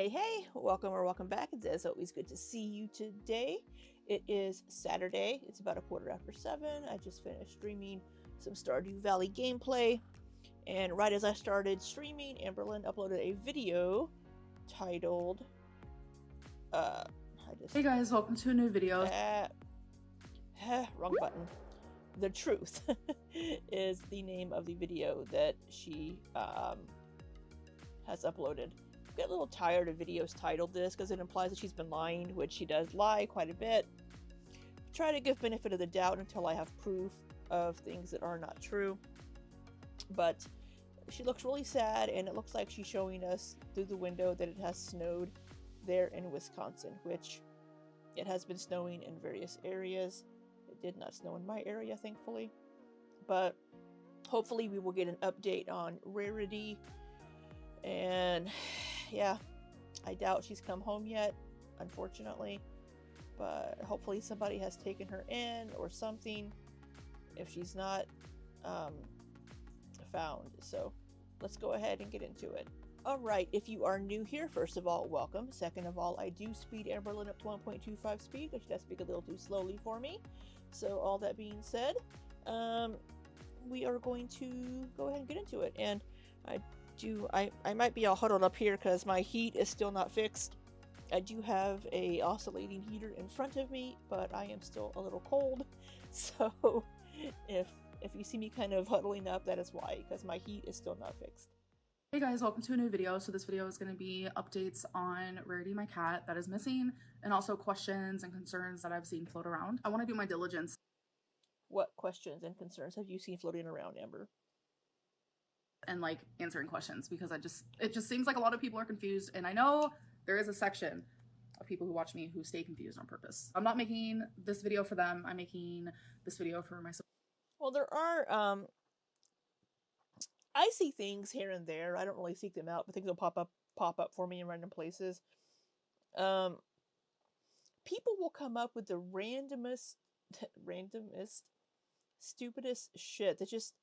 Hey, welcome or welcome back. It's as always good to see you today. It is Saturday. It's about 7:15. I just finished streaming some Stardew Valley gameplay. And right as I started streaming, Amberlynn uploaded a video titled, Hey guys, welcome to a new video. Wrong button. The Truth is the name of the video that she has uploaded. I get a little tired of videos titled this because it implies that she's been lying, which she does lie quite a bit. Try to give benefit of the doubt until I have proof of things that are not true. But she looks really sad, and it looks like she's showing us through the window that it has snowed there in Wisconsin, which it has been snowing in various areas. It did not snow in my area, thankfully. But hopefully we will get an update on Rarity. And yeah, I doubt she's come home yet, unfortunately. But hopefully somebody has taken her in or something if she's not found. So let's go ahead and get into it. Alright, if you are new here, first of all, welcome. Second of all, I do speed Amberlynn up to 1.25 speed, but she does speak a little too slowly for me. So all that being said, we are going to go ahead and get into it. And I might be all huddled up here because my heat is still not fixed. I do have a oscillating heater in front of me, but I am still a little cold. So if you see me kind of huddling up, that is why, because my heat is still not fixed. Hey guys, welcome to a new video. So this video is going to be updates on Rarity, my cat that is missing, and also questions and concerns that I've seen float around. I want to do my diligence. What questions and concerns have you seen floating around, Amber? And like answering questions, because it just seems like a lot of people are confused, and I know there is a section of people who watch me who stay confused on purpose. I'm not making this video for them. I'm making this video for myself. Well, there are I see things here and there. I don't really seek them out, but things will pop up for me in random places. People will come up with the randomest, stupidest shit that just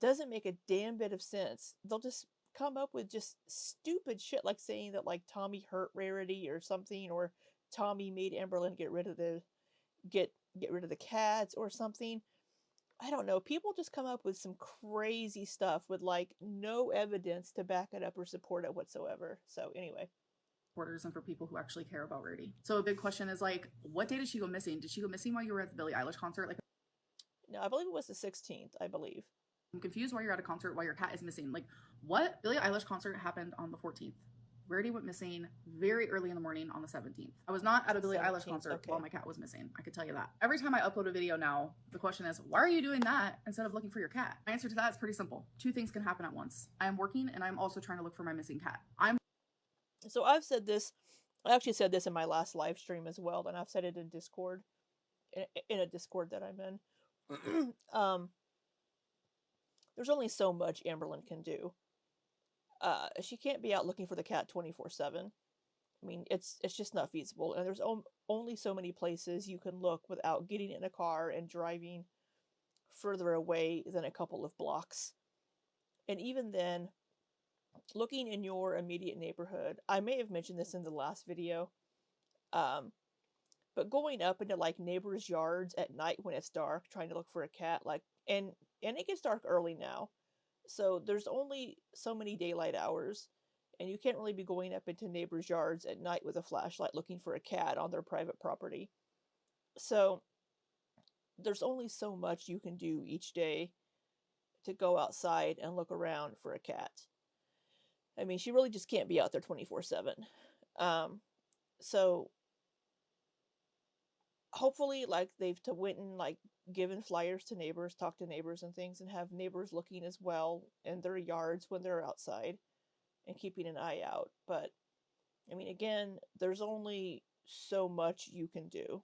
doesn't make a damn bit of sense. They'll just come up with just stupid shit, like saying that like Tommy hurt Rarity or something, or Tommy made Amberlynn get rid of the cats or something. I don't know. People just come up with some crazy stuff with like no evidence to back it up or support it whatsoever. So anyway. Supporters and for people who actually care about Rarity. So a big question is like, what day did she go missing? Did she go missing while you were at the Billie Eilish concert? Like, no, I believe it was the 16th, I believe. I'm confused why you're at a concert while your cat is missing. Like, what? Billie Eilish concert happened on the 14th. Rarity went missing very early in the morning on the 17th. I was not at a Billie Eilish concert while my cat was missing. I could tell you that. Every time I upload a video now, the question is, why are you doing that instead of looking for your cat? My answer to that is pretty simple. Two things can happen at once. I am working and I'm also trying to look for my missing cat. So I've said this, I actually said this in my last live stream as well, and I've said it in Discord, in a Discord that I'm in. There's only so much Amberlynn can do. She can't be out looking for the cat 24/7. I mean, it's just not feasible, and there's only so many places you can look without getting in a car and driving further away than a couple of blocks. And even then, looking in your immediate neighborhood, I may have mentioned this in the last video, but going up into like neighbors' yards at night when it's dark, trying to look for a cat, like, and it gets dark early now. So there's only so many daylight hours, and you can't really be going up into neighbors' yards at night with a flashlight looking for a cat on their private property. So there's only so much you can do each day to go outside and look around for a cat. I mean, she really just can't be out there 24/7. So hopefully, like, they've went and like given flyers to neighbors, talked to neighbors and things, and have neighbors looking as well in their yards when they're outside and keeping an eye out. But I mean, again, there's only so much you can do.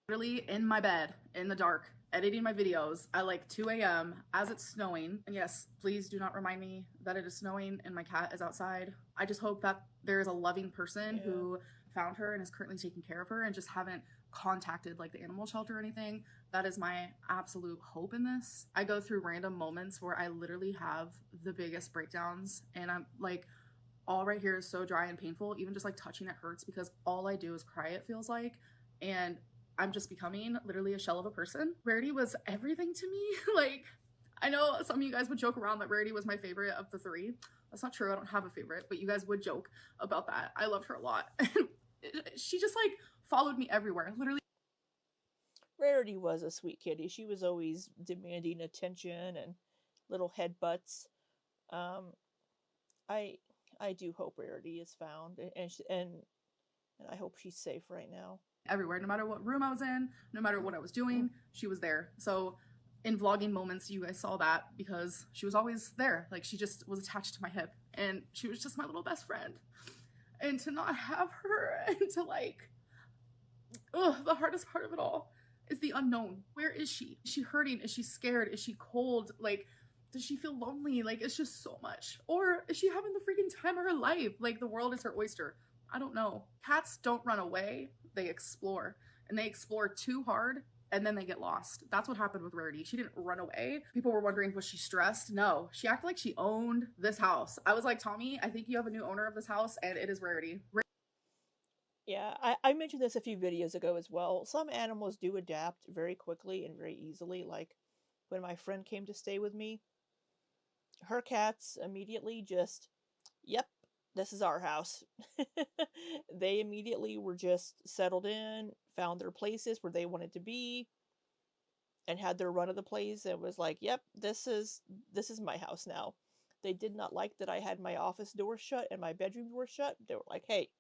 Literally in my bed in the dark editing my videos at like 2 a.m. as it's snowing. And yes, please do not remind me that it is snowing and my cat is outside. I just hope that there is a loving person who found her and is currently taking care of her and just haven't contacted like the animal shelter or anything. That is my absolute hope in this. I go through random moments where I literally have the biggest breakdowns and I'm like, all right here is so dry and painful. Even just like touching it hurts because all I do is cry, it feels like. And I'm just becoming literally a shell of a person. Rarity was everything to me. Like, I know some of you guys would joke around that Rarity was my favorite of the three. That's not true. I don't have a favorite, but you guys would joke about that. I loved her a lot. She just like followed me everywhere. Literally. Rarity was a sweet kitty. She was always demanding attention and little headbutts. I do hope Rarity is found, and I hope she's safe right now. Everywhere, no matter what room I was in, no matter what I was doing, she was there. So in vlogging moments, you guys saw that because she was always there. Like, she just was attached to my hip, and she was just my little best friend. And to not have her, and to like, the hardest part of it all is the unknown. Where is she? Is she hurting? Is she scared? Is she cold? Like, does she feel lonely? Like, it's just so much. Or is she having the freaking time of her life? Like, the world is her oyster. I don't know. Cats don't run away. They explore. And they explore too hard, and then they get lost. That's what happened with Rarity. She didn't run away. People were wondering, was she stressed? No. She acted like she owned this house. I was like, Tommy, I think you have a new owner of this house, and it is Rarity. Yeah, I mentioned this a few videos ago as well. Some animals do adapt very quickly and very easily. Like, when my friend came to stay with me, her cats immediately just, yep, this is our house. They immediately were just settled in, found their places where they wanted to be, and had their run of the place. It was like, yep, this is my house now. They did not like that I had my office door shut and my bedroom door shut. They were like, hey,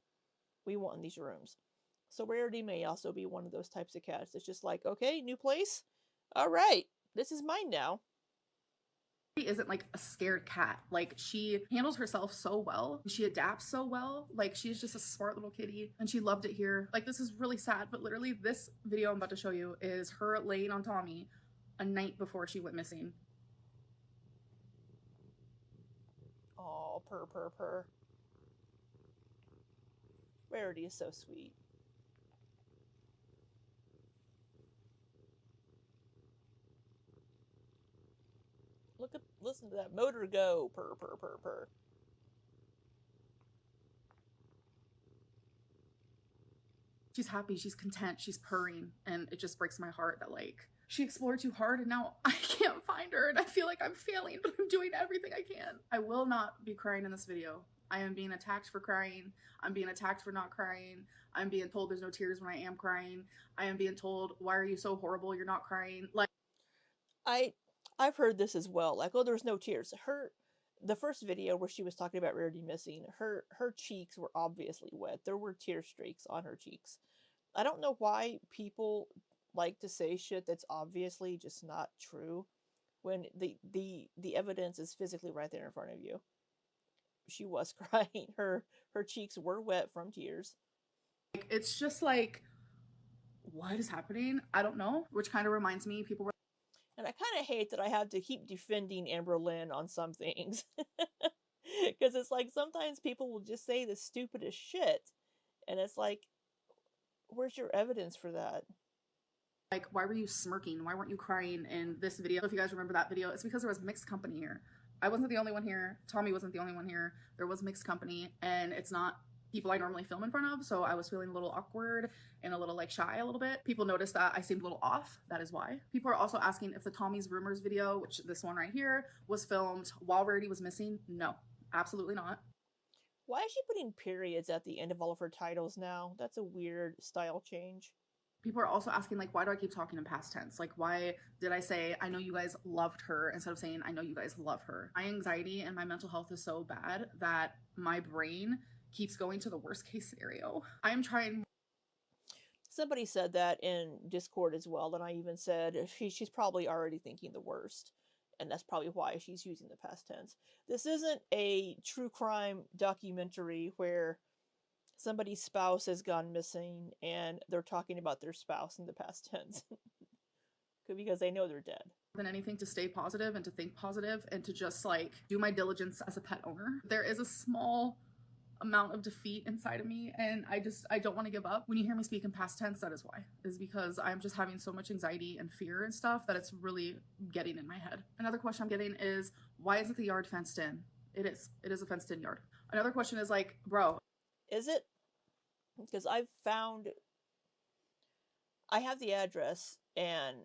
we want in these rooms. So Rarity may also be one of those types of cats. It's just like, okay, new place. All right, this is mine now. Isn't like a scared cat. Like, she handles herself so well. She adapts so well. Like, she's just a smart little kitty, and she loved it here. Like, this is really sad, but literally this video I'm about to show you is her laying on Tommy a night before she went missing. Oh, purr, purr, purr. Rarity is so sweet. Listen to that motor go, purr, purr, purr, purr. She's happy, she's content, she's purring, and it just breaks my heart that like she explored too hard and now I can't find her, and I feel like I'm failing, but I'm doing everything I can. I will not be crying in this video. I am being attacked for crying. I'm being attacked for not crying. I'm being told there's no tears when I am crying. I am being told, why are you so horrible? You're not crying. Like, I've heard this as well. Like, oh, there's no tears. The first video where she was talking about Rarity missing, her cheeks were obviously wet. There were tear streaks on her cheeks. I don't know why people like to say shit that's obviously just not true when the evidence is physically right there in front of you. She was crying. Her cheeks were wet from tears. It's just like, what is happening? I don't know. Which kind of reminds me, people were. And I kind of hate that I have to keep defending Amberlynn on some things. Because it's like, sometimes people will just say the stupidest shit. And it's like, where's your evidence for that? Like, why were you smirking? Why weren't you crying in this video? If you guys remember that video, it's because there was mixed company here. I wasn't the only one here. Tommy wasn't the only one here. There was mixed company, and it's not people I normally film in front of, so I was feeling a little awkward and a little like shy a little bit. People noticed that I seemed a little off. That is why. People are also asking if the Tommy's Rumors video, which this one right here, was filmed while Rarity was missing. No, absolutely not. Why is she putting periods at the end of all of her titles now? That's a weird style change. People are also asking, like, why do I keep talking in past tense? Like, why did I say, I know you guys loved her, instead of saying, I know you guys love her? My anxiety and my mental health is so bad that my brain keeps going to the worst case scenario. I am trying. Somebody said that in Discord as well, and I even said she's probably already thinking the worst, and that's probably why she's using the past tense. This isn't a true crime documentary where somebody's spouse has gone missing and they're talking about their spouse in the past tense. Because they know they're dead. Than anything, to stay positive and to think positive and to just like do my diligence as a pet owner. There is a small amount of defeat inside of me, and I don't want to give up. When you hear me speak in past tense, that is why. Is because I'm just having so much anxiety and fear and stuff that it's really getting in my head. Another question I'm getting is, why isn't the yard fenced in? It is a fenced in yard. Another question is like, bro, Is it? Because I have the address, and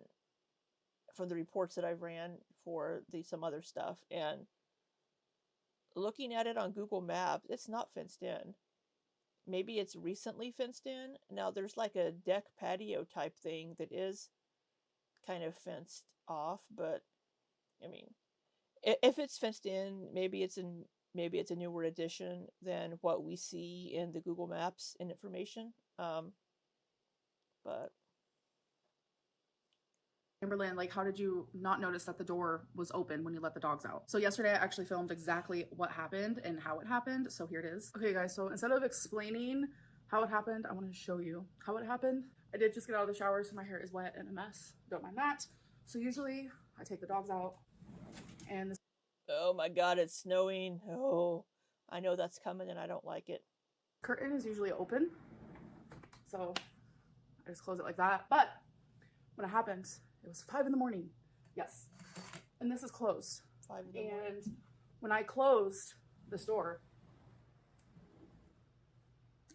from the reports that I've ran for some other stuff, and looking at it on Google Maps, it's not fenced in. Maybe it's recently fenced in. Now there's like a deck patio type thing that is kind of fenced off, but I mean, if it's fenced in, maybe it's a newer edition than what we see in the Google Maps and information. But Amberlynn, like, how did you not notice that the door was open when you let the dogs out? So yesterday I actually filmed exactly what happened and how it happened. So here it is. Okay guys, so instead of explaining how it happened, I want to show you how it happened. I did just get out of the shower, so my hair is wet and a mess. Don't mind that. So usually I take the dogs out and this oh my god, it's snowing. Oh, I know that's coming and I don't like it. curtain is usually open. So I just close it like that. But when it happens, it was 5 in the morning. Yes. And this is closed. 5 in the morning. And when I closed this door,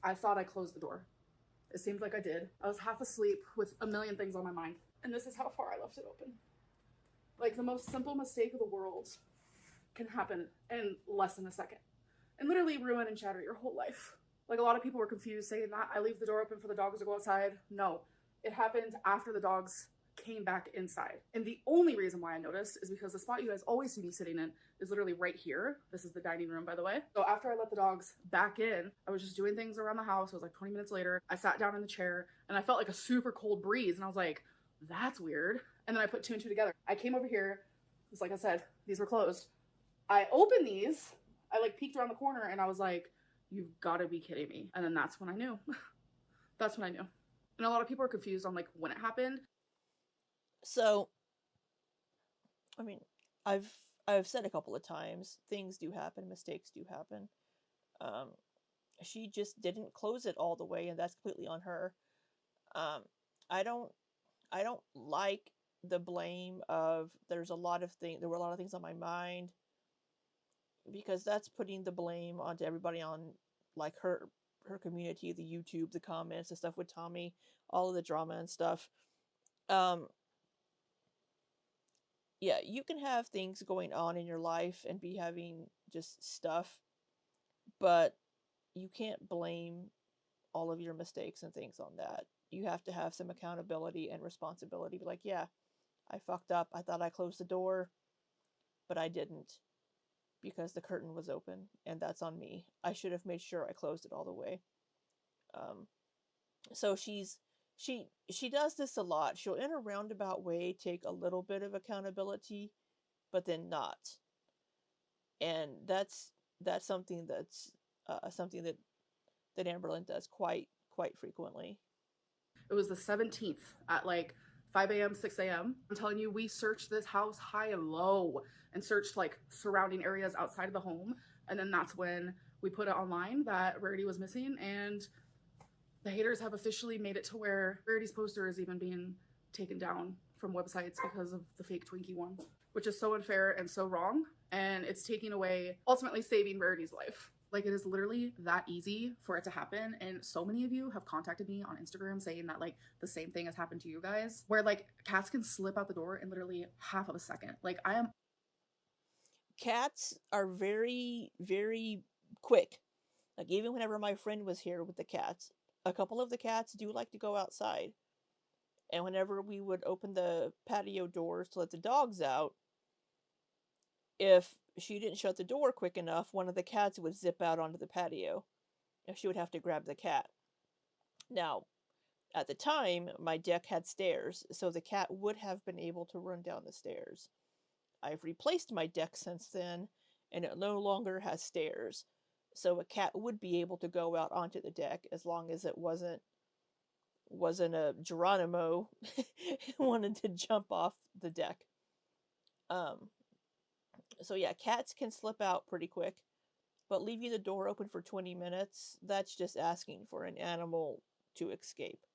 I thought I closed the door. It seemed like I did. I was half asleep with a million things on my mind. And this is how far I left it open. Like, the most simple mistake of the world can happen in less than a second and literally ruin and shatter your whole life. Like, a lot of people were confused saying that I leave the door open for the dogs to go outside. No, it happened after the dogs came back inside. And the only reason why I noticed is because the spot you guys always see me sitting in is literally right here. This is the dining room, by the way. So after I let the dogs back in, I was just doing things around the house. It was like 20 minutes later. I sat down in the chair and I felt like a super cold breeze. And I was like, that's weird. And then I put two and two together. I came over here. It's like I said, these were closed. I opened these. I like peeked around the corner and I was like, you've got to be kidding me. And then that's when I knew. That's when I knew. And a lot of people are confused on like when it happened. So, I mean, I've said a couple of times, things do happen, mistakes do happen. She just didn't close it all the way, and that's completely on her. I don't like the blame of there were a lot of things on my mind, because that's putting the blame onto everybody on like her community, the YouTube, the comments, the stuff with Tommy, all of the drama and stuff. Yeah, you can have things going on in your life and be having just stuff, but you can't blame all of your mistakes and things on that. You have to have some accountability and responsibility. Be like, yeah, I fucked up. I thought I closed the door, but I didn't, because the curtain was open, and that's on me. I should have made sure I closed it all the way. So she does this a lot. She'll, in a roundabout way, take a little bit of accountability, but then not. And that's something something that Amberlynn does quite frequently. It was the 17th at like 5 a.m., 6 a.m. I'm telling you, we searched this house high and low and searched like surrounding areas outside of the home. And then that's when we put it online that Rarity was missing, and the haters have officially made it to where Rarity's poster is even being taken down from websites because of the fake Twinkie one, which is so unfair and so wrong. And it's taking away, ultimately saving Rarity's life. Like, it is literally that easy for it to happen. And so many of you have contacted me on Instagram saying that like the same thing has happened to you guys, where like cats can slip out the door in literally half of a second. Like, Cats are very, very quick. Like, even whenever my friend was here with the cats, a couple of the cats do like to go outside. And whenever we would open the patio doors to let the dogs out, if she didn't shut the door quick enough, one of the cats would zip out onto the patio. And she would have to grab the cat. Now, at the time, my deck had stairs, so the cat would have been able to run down the stairs. I've replaced my deck since then, and it no longer has stairs. So a cat would be able to go out onto the deck, as long as it wasn't a Geronimo wanted to jump off the deck. So yeah, cats can slip out pretty quick, but leaving the door open for 20 minutes, that's just asking for an animal to escape.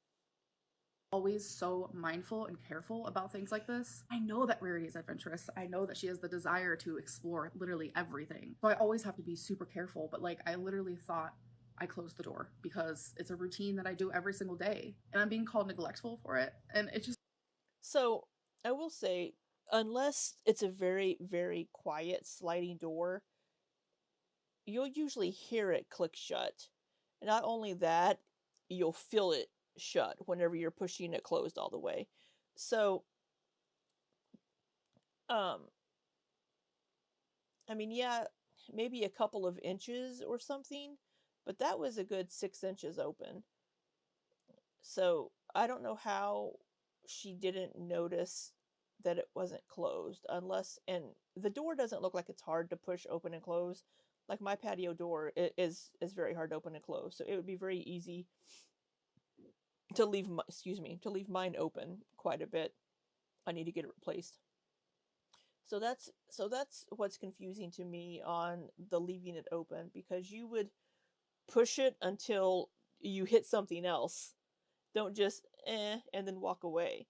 always so mindful and careful about things like this. I know that Rarity is adventurous. I know that she has the desire to explore literally everything. So I always have to be super careful, but like I literally thought I closed the door because it's a routine that I do every single day and I'm being called neglectful for it. And it just... So I will say, unless it's a very, very quiet sliding door, you'll usually hear it click shut. And not only that, you'll feel it shut whenever you're pushing it closed all the way. So, um, I mean, yeah, maybe a couple of inches or something, but that was a good 6 inches open. So I don't know how she didn't notice that it wasn't closed, unless, and the door doesn't look like it's hard to push open and close. Like my patio door is very hard to open and close, so it would be very easy to leave to leave mine open quite a bit. I need to get it replaced. So that's what's confusing to me on the leaving it open, because you would push it until you hit something else. Don't just and then walk away.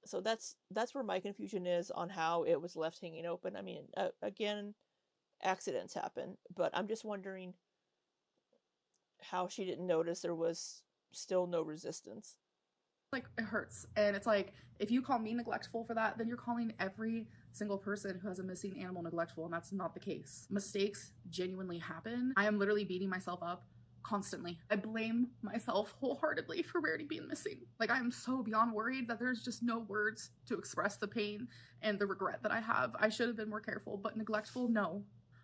So that's where my confusion is on how it was left hanging open. I mean, again, accidents happen, but I'm just wondering how she didn't notice there was still no resistance. Like it hurts. And it's like, if you call me neglectful for that, then you're calling every single person who has a missing animal neglectful, and that's not the case. Mistakes genuinely happen. I am literally beating myself up constantly. I blame myself wholeheartedly for Rarity being missing. Like I am so beyond worried that there's just no words to express the pain and the regret that I have. I should have been more careful, but neglectful, no.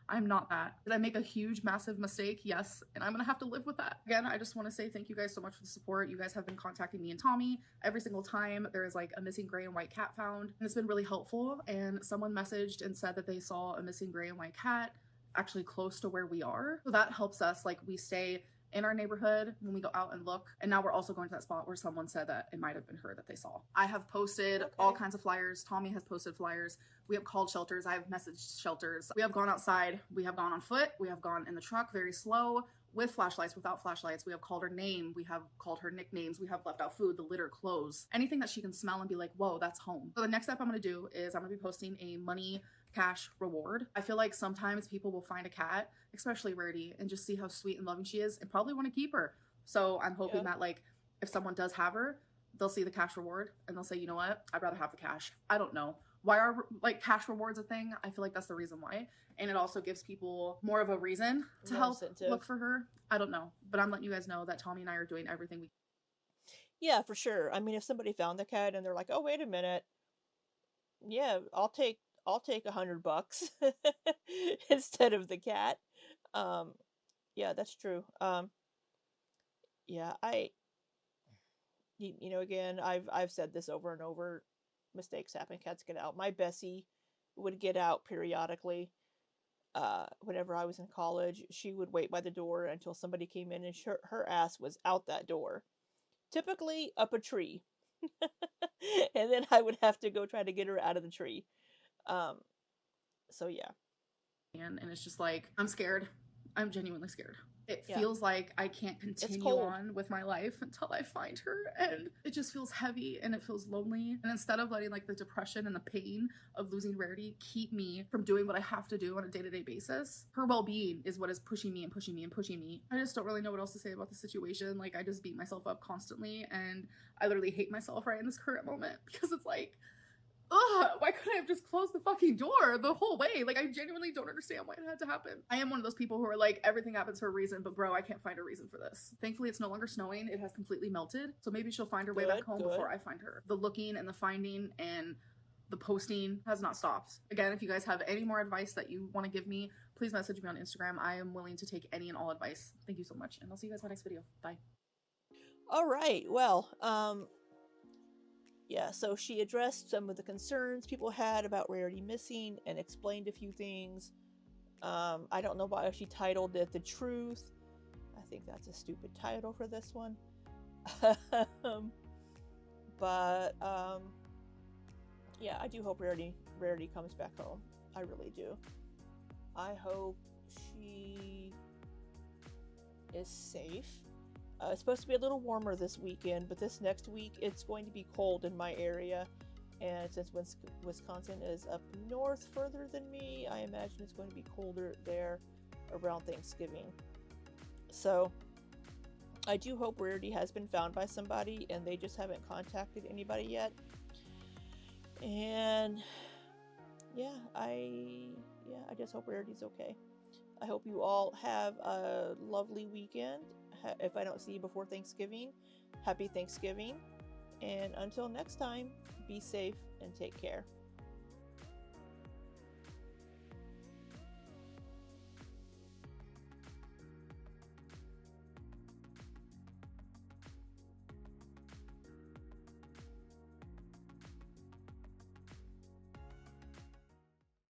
I'm not that. Did I make a huge, massive mistake? Yes. And I'm gonna have to live with that. Again, I just want to say thank you guys so much for the support. You guys have been contacting me and Tommy every single time there is like a missing gray and white cat found. And it's been really helpful. And someone messaged and said that they saw a missing gray and white cat actually close to where we are. So that helps us, like we stay in our neighborhood when we go out and look. And now we're also going to that spot where someone said that it might have been her that they saw. I have posted all kinds of flyers. Tommy has posted flyers. We have called shelters. I have messaged shelters. We have gone outside. We have gone on foot. We have gone in the truck very slow, with flashlights, without flashlights. We have called her name. We have called her nicknames. We have left out food, the litter, clothes, anything that she can smell and be like, whoa, that's home. So the next step I'm going to do is I'm going to be posting a money cash reward. I feel like sometimes people will find a cat, especially Rarity, and just see how sweet and loving she is and probably want to keep her. So I'm hoping that like if someone does have her, they'll see the cash reward and they'll say, you know what, I'd rather have the cash. I don't know why are like cash rewards a thing. I feel like that's the reason why. And it also gives people more of a reason to help look for her. I don't know, but I'm letting you guys know that Tommy and I are doing everything we can. Yeah, for sure. I mean, if somebody found the cat and they're like, "Oh, wait a minute, yeah, I'll take $100 instead of the cat." Um, yeah, that's true. Yeah, again, I've said this over and over. Mistakes happen. Cats get out. My Bessie would get out periodically. Whenever I was in college, she would wait by the door until somebody came in, and her ass was out that door, typically up a tree. And then I would have to go try to get her out of the tree. Um, so yeah. And it's just like, I'm scared. I'm genuinely scared. It feels like I can't continue on with my life until I find her, and it just feels heavy and it feels lonely. And instead of letting like the depression and the pain of losing Rarity keep me from doing what I have to do on a day-to-day basis, her well-being is what is pushing me and pushing me and pushing me. I just don't really know what else to say about the situation. Like I just beat myself up constantly, and I literally hate myself right in this current moment because it's like, ugh, why couldn't I have just closed the fucking door the whole way? Like, I genuinely don't understand why it had to happen. I am one of those people who are like, everything happens for a reason, but bro, I can't find a reason for this. Thankfully, it's no longer snowing. It has completely melted. So maybe she'll find her way back home before I find her. The looking and the finding and the posting has not stopped. Again, if you guys have any more advice that you want to give me, please message me on Instagram. I am willing to take any and all advice. Thank you so much. And I'll see you guys in my next video. Bye. All right. Well, yeah, so she addressed some of the concerns people had about Rarity missing and explained a few things. I don't know why she titled it The Truth. I think that's a stupid title for this one. But yeah, I do hope Rarity comes back home. I really do. I hope she is safe. It's supposed to be a little warmer this weekend, but this next week it's going to be cold in my area. And since Wisconsin is up north further than me, I imagine it's going to be colder there around Thanksgiving. So I do hope Rarity has been found by somebody and they just haven't contacted anybody yet. And I just hope Rarity's okay. I hope you all have a lovely weekend. If I don't see you before Thanksgiving, happy Thanksgiving. And until next time, be safe and take care.